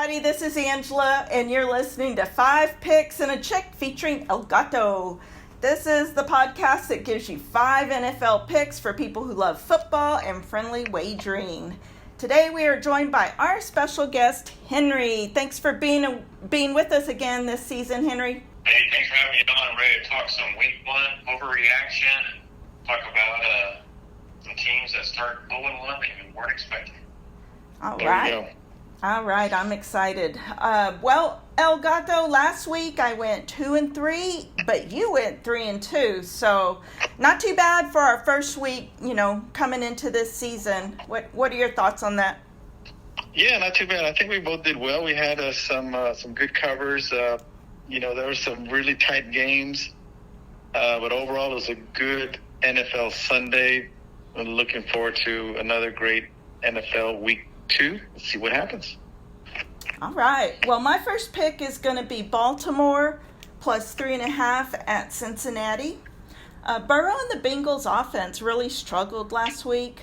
everybody. This is Angela, and you're listening to 5 Picks and a Chick featuring El Gato. This is the podcast that gives you 5 NFL picks for people who love football and friendly wagering. Today we are joined by our special guest, Henry. Thanks for being with us again this season, Henry. Hey, thanks for having me on. I'm ready to talk some week 1 overreaction, talk about some teams that start 0-1 that we weren't expecting. All right, I'm excited. Well, El Gato, last week I went 2-3, but you went 3-2, so not too bad for our first week, coming into this season. What are your thoughts on that? Yeah, not too bad. I think we both did well. We had some good covers. There were some really tight games, but overall it was a good NFL Sunday. I'm looking forward to another great NFL week 2. Let's see what happens. All right. Well, my first pick is going to be Baltimore plus 3.5 at Cincinnati. Burrow and the Bengals offense really struggled last week,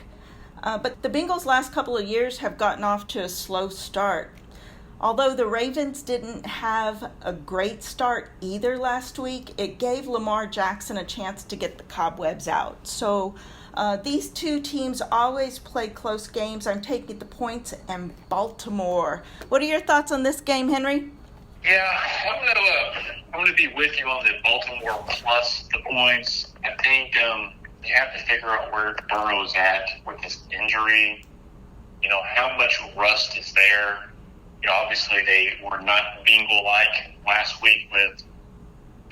but the Bengals last couple of years have gotten off to a slow start. Although the Ravens didn't have a great start either last week, it gave Lamar Jackson a chance to get the cobwebs out. So these two teams always play close games. I'm taking the points and Baltimore. What are your thoughts on this game, Henry? Yeah, I'm gonna be with you on the Baltimore plus the points. I think you have to figure out where Burrow's at with his injury. How much rust is there. Obviously they were not Bengal-like last week with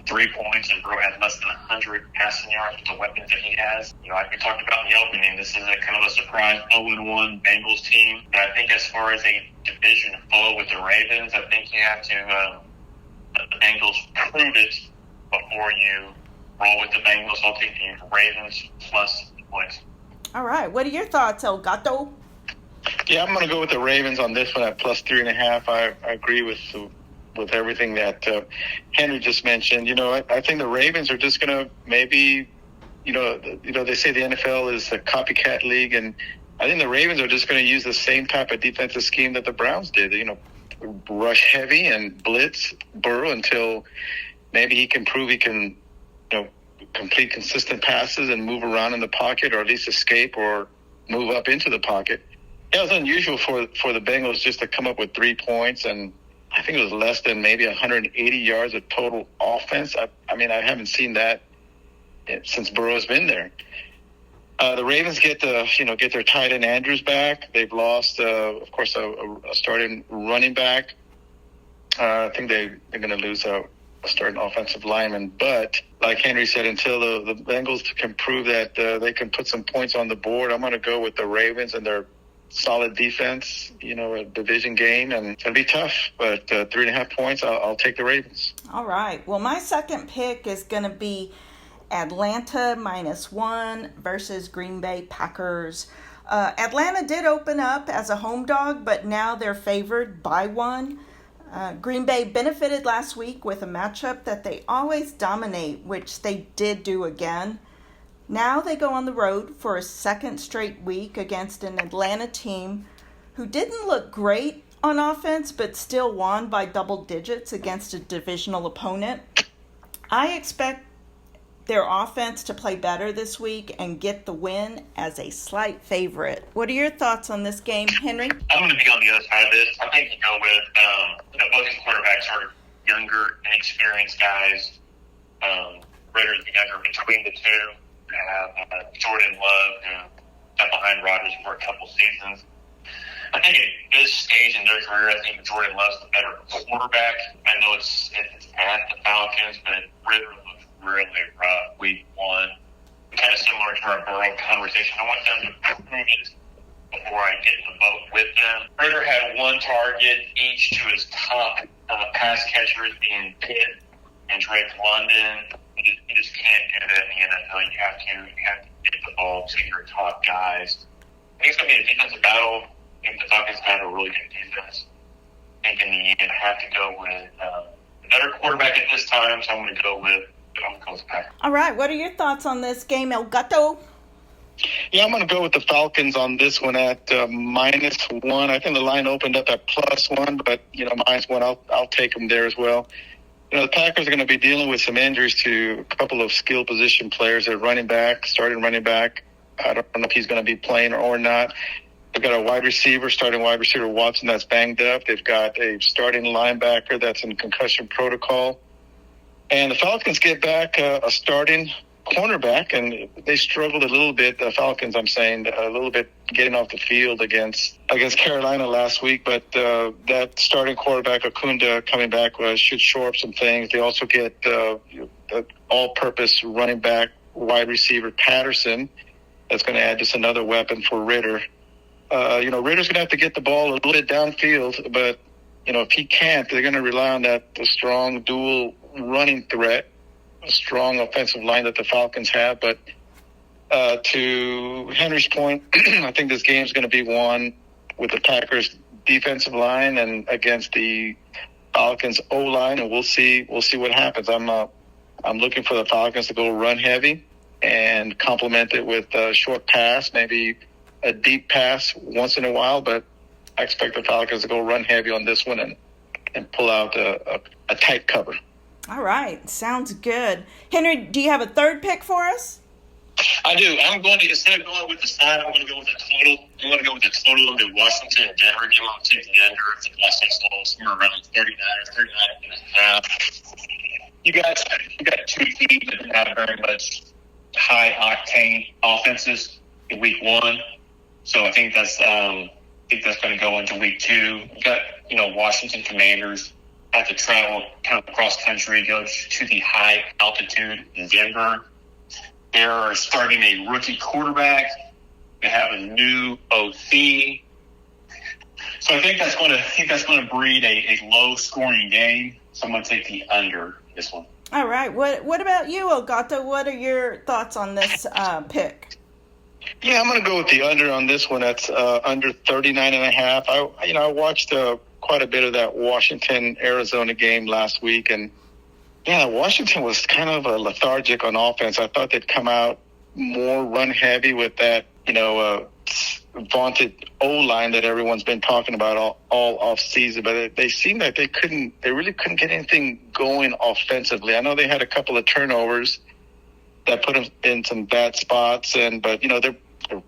3 points, and Burrow has less than 100 passing yards with the weapons that he has. Like we talked about in the opening, this is a kind of a surprise 0-1 Bengals team. But I think as far as a division foe with the Ravens, I think you have to let the Bengals prove it before you roll with the Bengals. I'll take the Ravens plus points. All right. What are your thoughts, El Gato? Yeah, I'm going to go with the Ravens on this one at plus 3.5. I agree with everything that Henry just mentioned. I think the Ravens are just going to maybe, they say the NFL is a copycat league, and I think the Ravens are just going to use the same type of defensive scheme that the Browns did. Rush heavy and blitz Burrow until maybe he can prove he can, complete consistent passes and move around in the pocket, or at least escape or move up into the pocket. Yeah, it was unusual for the Bengals just to come up with 3 points, and I think it was less than maybe 180 yards of total offense. I haven't seen that since Burrow's been there. The Ravens get their tight end Andrews back. They've lost, of course, a starting running back. I think they're going to lose a starting offensive lineman. But like Henry said, until the Bengals can prove that they can put some points on the board, I'm going to go with the Ravens and their solid defense, a division game, and it'll be tough, but 3.5 points, I'll take the Ravens. All right. Well, my second pick is going to be Atlanta -1 versus Green Bay Packers. Atlanta did open up as a home dog, but now they're favored by 1. Green Bay benefited last week with a matchup that they always dominate, which they did do again. Now they go on the road for a second straight week against an Atlanta team who didn't look great on offense, but still won by double digits against a divisional opponent. I expect their offense to play better this week and get the win as a slight favorite. What are your thoughts on this game, Henry? I'm going to be on the other side of this. I think you go with both these quarterbacks are younger, inexperienced guys. Ritter's the younger between the two. Have Jordan Love, who got behind Rodgers for a couple seasons. I think at this stage in their career, I think Jordan Love's the better quarterback. I know it's at the Falcons, but Ritter looks really rough week 1. Kind of similar to our Burrow conversation. I want them to prove it before I get in the boat with them. Ritter had 1 target each to his top pass catchers being Pitt and Drake London. You just can't do that in the NFL. You have to get the ball to your top guys. I think it's going to be a defensive battle. I think the Falcons have a really good defense. I think in the end, I have to go with a better quarterback at this time, so I'm going to go with the Packers. All right. What are your thoughts on this game, El Gato? Yeah, I'm going to go with the Falcons on this one at -1. I think the line opened up at +1, but -1, I'll take them there as well. The Packers are going to be dealing with some injuries to a couple of skill position players. Their starting running back. I don't know if he's going to be playing or not. They've got a starting wide receiver Watson, that's banged up. They've got a starting linebacker that's in concussion protocol. And the Falcons get back a starting cornerback, and they struggled a little bit, the Falcons, I'm saying, a little bit getting off the field against Carolina last week. But that starting quarterback, Okunda, coming back should shore up some things. They also get all-purpose running back, wide receiver Patterson. That's going to add just another weapon for Ridder. Ritter's going to have to get the ball a little bit downfield, but, if he can't, they're going to rely on the strong dual running threat, a strong offensive line that the Falcons have. But to Henry's point, I think this game's going to be won with the Packers' defensive line and against the Falcons' O-line, and we'll see what happens. I'm looking for the Falcons to go run heavy and complement it with a short pass, maybe a deep pass once in a while, but I expect the Falcons to go run heavy on this one and pull out a tight cover. All right. Sounds good. Henry, do you have a third pick for us? I do. I'm going to, instead of going with the side, I'm going to go with the total. I'm going to go with the total of the Washington and Denver game. I'm going to take the under if the Washington's low, somewhere around 39 and a half. You got two teams that don't have very much high-octane offenses in week one. So I think that's going to go into week two. You got, Washington Commanders have to travel kind of cross country, go to the high altitude in Denver. They're starting a rookie quarterback. They have a new OC. So I think that's going to breed a low scoring game. So I'm going to take the under this one. All right. What about you, Elgato? What are your thoughts on this pick? Yeah, I'm going to go with the under on this one. That's under 39.5. I watched quite a bit of that Washington-Arizona game last week, and yeah, Washington was kind of lethargic on offense. I thought they'd come out more run-heavy with that, vaunted O-line that everyone's been talking about all off-season, but they seemed like they really couldn't get anything going offensively. I know they had a couple of turnovers that put them in some bad spots, but they're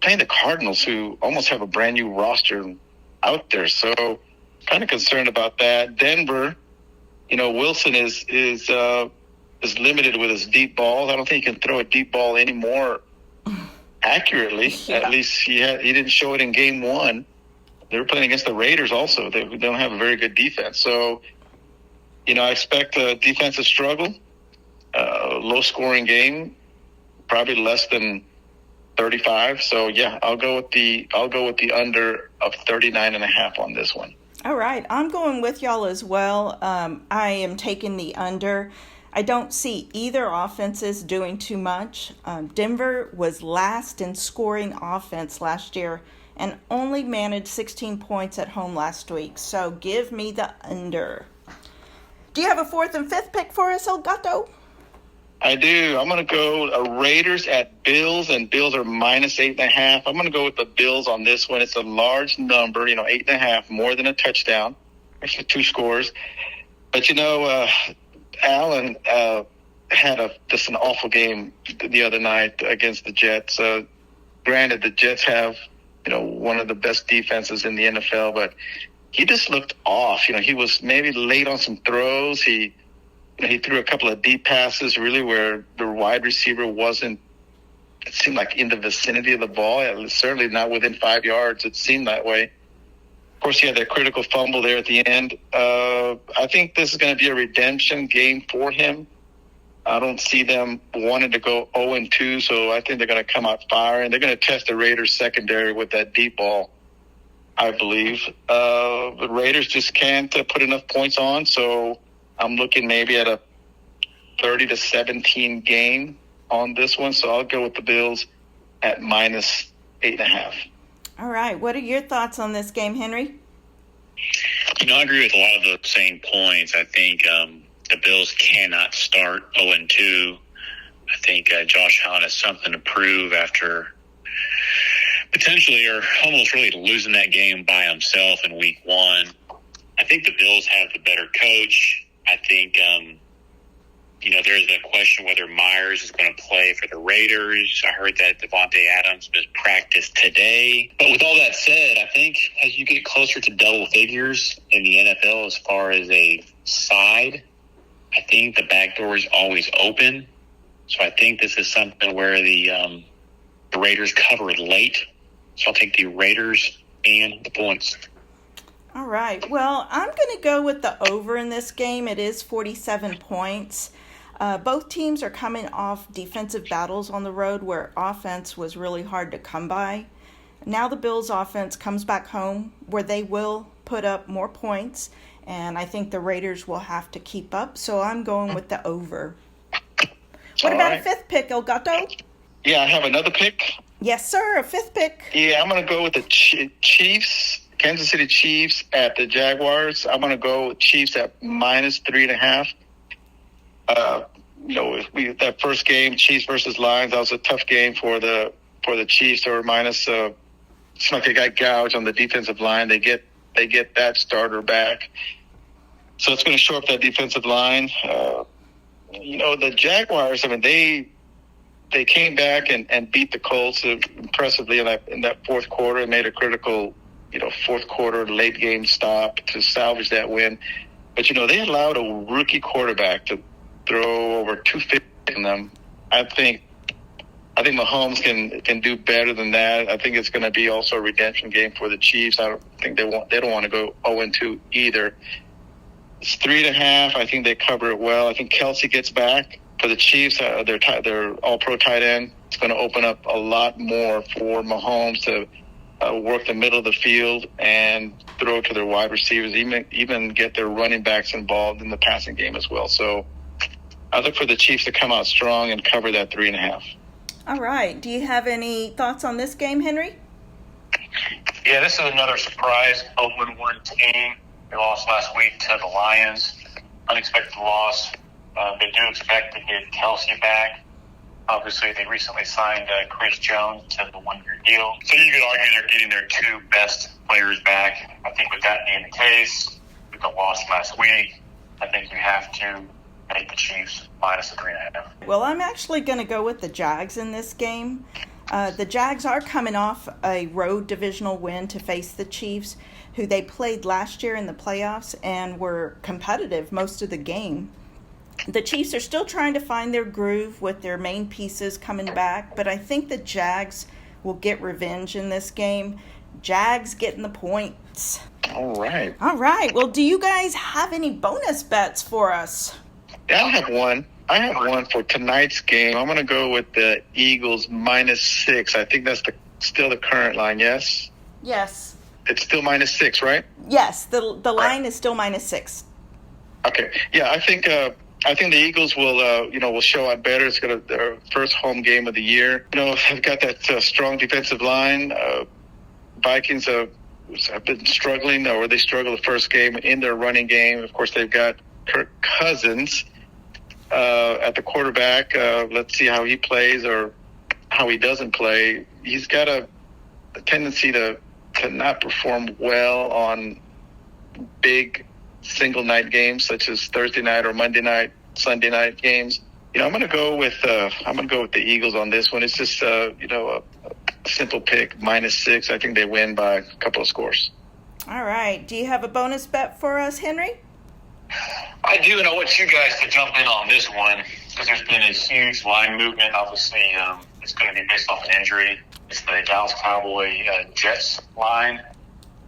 playing the Cardinals, who almost have a brand new roster out there. So kind of concerned about that. Denver, Wilson is limited with his deep balls. I don't think he can throw a deep ball anymore accurately. Yeah. At least he didn't show it in game one. They were playing against the Raiders also. They don't have a very good defense. So, I expect a defensive struggle, low-scoring game, probably less than 35. So yeah, I'll go with the under of 39.5 on this one. All right, I'm going with y'all as well. I am taking the under. I don't see either offenses doing too much. Denver was last in scoring offense last year and only managed 16 points at home last week. So give me the under. Do you have a fourth and fifth pick for us, Elgato? I do. I'm going to go Raiders at Bills, and Bills are -8.5. I'm going to go with the Bills on this one. It's a large number, 8.5, more than a touchdown. Actually, 2 scores. But, Allen had just an awful game the other night against the Jets. Granted, the Jets have, one of the best defenses in the NFL, but he just looked off. He was maybe late on some throws. He threw a couple of deep passes, really, where the wide receiver wasn't, it seemed like, in the vicinity of the ball. It was certainly not within 5 yards. It seemed that way. Of course, he had that critical fumble there at the end. I think this is going to be a redemption game for him. I don't see them wanting to go 0-2, so I think they're going to come out firing. They're going to test the Raiders' secondary with that deep ball, I believe. The Raiders just can't put enough points on, so I'm looking maybe at a 30-17 game on this one, so I'll go with the Bills at -8.5. All right. What are your thoughts on this game, Henry? I agree with a lot of the same points. I think the Bills cannot start 0-2. I think Josh Allen has something to prove after potentially or almost really losing that game by himself in week one. I think the Bills have the better coach. I think, there's a question whether Myers is going to play for the Raiders. I heard that Devontae Adams has practiced today. But with all that said, I think as you get closer to double figures in the NFL as far as a side, I think the back door is always open. So I think this is something where the Raiders cover it late. So I'll take the Raiders and the points. All right. Well, I'm going to go with the over in this game. It is 47 points. Both teams are coming off defensive battles on the road where offense was really hard to come by. Now the Bills' offense comes back home where they will put up more points, and I think the Raiders will have to keep up. So I'm going with the over. What about a fifth pick, Elgato? Yeah, I have another pick. Yes, sir, a fifth pick. Yeah, I'm going to go with the Chiefs, Kansas City Chiefs at the Jaguars. I'm going to go with Chiefs at minus 3.5. That first game, Chiefs versus Lions, that was a tough game for the Chiefs. They were minus. It's like they got gouged on the defensive line. They get that starter back, so it's going to shore up that defensive line. The Jaguars. I mean, they came back and beat the Colts impressively in that fourth quarter and made a critical, fourth quarter late game stop to salvage that win. But they allowed a rookie quarterback to throw over 250 in them. I think Mahomes can do better than that. I think it's going to be also a redemption game for the Chiefs. I don't think they don't want to go 0-2 either. It's 3.5. I think they cover it well. I think Kelsey gets back for the Chiefs. Their all-pro tight end. It's going to open up a lot more for Mahomes to work the middle of the field and throw to their wide receivers, even get their running backs involved in the passing game as well. So I look for the Chiefs to come out strong and cover that 3.5. All right. Do you have any thoughts on this game, Henry? Yeah, this is another surprise 0-1 team. They lost last week to the Lions. Unexpected loss. They do expect to get Kelsey back. Obviously, they recently signed Chris Jones to the one-year deal. So you could argue they're getting their two best players back. I think with that being the case, with the loss last week, I think you have to take the Chiefs minus the 3.5. Well, I'm actually going to go with the Jags in this game. The Jags are coming off a road divisional win to face the Chiefs, who they played last year in the playoffs and were competitive most of the game. The Chiefs are still trying to find their groove with their main pieces coming back, but I think the Jags will get revenge in this game. Jags getting the points. All right. All right. Well, do you guys have any bonus bets for us? Yeah, I have one. I have one for tonight's game. I'm going to go with the Eagles minus 6. I think that's still the current line, yes? Yes. It's still minus 6, right? Yes, the line is still minus 6. Okay. Yeah, I think the Eagles will show out better. It's going to their first home game of the year. They've got that strong defensive line. Vikings have been struggling, or they struggled the first game in their running game. Of course, they've got Kirk Cousins at the quarterback. Let's see how he plays or how he doesn't play. He's got a tendency to not perform well on big single night games such as Thursday night or Monday night, Sunday night games. I'm going to go with the Eagles on this one. It's just a simple pick, minus 6. I think they win by a couple of scores. All right. Do you have a bonus bet for us, Henry? I do, and I want you guys to jump in on this one because there's been a huge line movement. Obviously, it's going to be based off an injury. It's the Dallas Cowboy Jets line.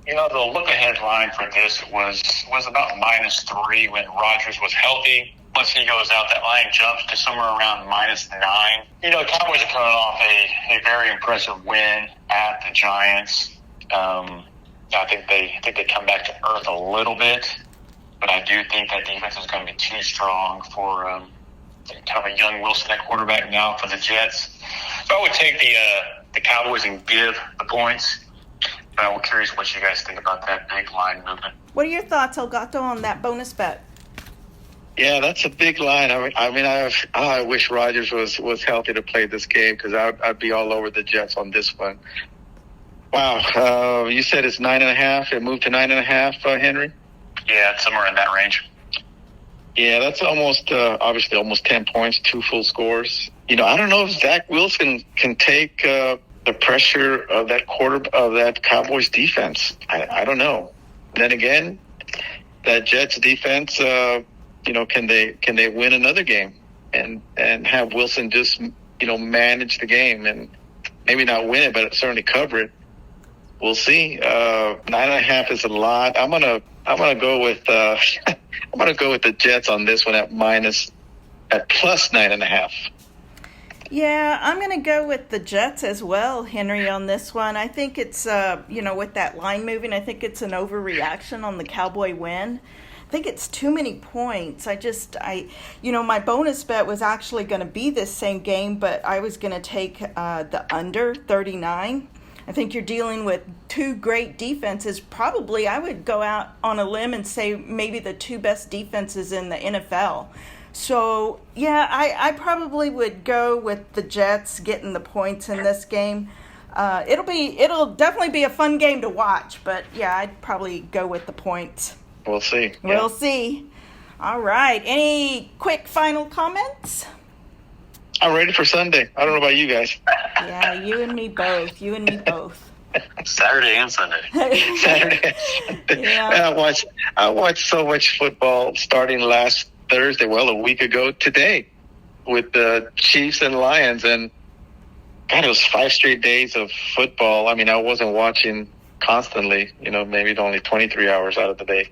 The look-ahead line for this was about -3 when Rodgers was healthy. Once he goes out, that line jumps to somewhere around -9. Cowboys are coming off a very impressive win at the Giants. I think they come back to earth a little bit, but I do think that defense is going to be too strong for kind of a young Wilson at quarterback now for the Jets. So I would take the Cowboys and give the points. But I'm curious what you guys think about that big line movement. What are your thoughts, Elgato, on that bonus bet? Yeah, that's a big line. I wish Rodgers was healthy to play this game because I'd be all over the Jets on this one. Wow, you said it's 9.5. It moved to 9.5, Henry. Yeah, it's somewhere in that range. Yeah, that's almost obviously almost 10 points, 2 full scores. You know, I don't know if Zach Wilson can take the pressure of that Cowboys defense. I don't know. Then again, that Jets defense. You know, can they win another game and have Wilson just, you know, manage the game and maybe not win it, but certainly cover it. We'll see. 9.5 is a lot. I'm gonna go with I'm gonna go with the Jets on this one at plus 9.5. Yeah, I'm going to go with the Jets as well, Henry, on this one. I think it's, you know, with that line moving, I think it's an overreaction on the Cowboy win. I think it's too many points. You know, my bonus bet was actually going to be this same game, but I was going to take the under 39. I think you're dealing with two great defenses. Probably I would go out on a limb and say maybe the two best defenses in the NFL. So, yeah, I probably would go with the Jets getting the points in this game. It'll definitely be a fun game to watch, but yeah, I'd probably go with the points. We'll see. We'll see. All right. Any quick final comments? I'm ready for Sunday. I don't know about you guys. Yeah, you and me both. Saturday and Sunday. Saturday. Yeah. I watched so much football starting last Thursday, a week ago today, with the Chiefs and Lions, and God, it was 5 straight days of football. I mean, I wasn't watching constantly, you know, maybe only 23 hours out of the day,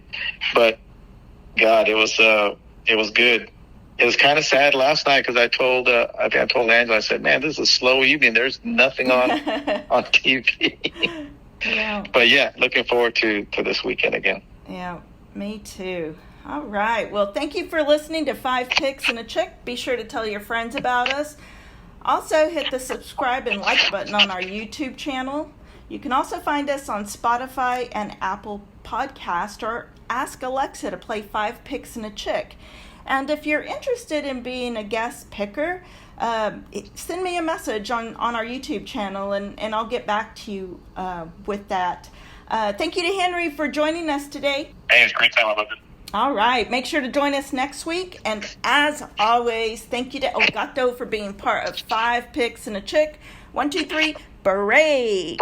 but God, it was good. It was kind of sad last night because I told Angela, I said, man, this is a slow evening. There's nothing on TV. Yeah. But yeah, looking forward to this weekend again. Yeah, me too. All right. Well, thank you for listening to 5 Picks and a Chick. Be sure to tell your friends about us. Also, hit the subscribe and like button on our YouTube channel. You can also find us on Spotify and Apple Podcast, or ask Alexa to play 5 Picks and a Chick. And if you're interested in being a guest picker, send me a message on our YouTube channel, and I'll get back to you with that. Thank you to Henry for joining us today. Hey, it's a great time. I love it. All right. Make sure to join us next week. And as always, thank you to Elgato for being part of 5 Picks and a Chick. 1, 2, 3, beret.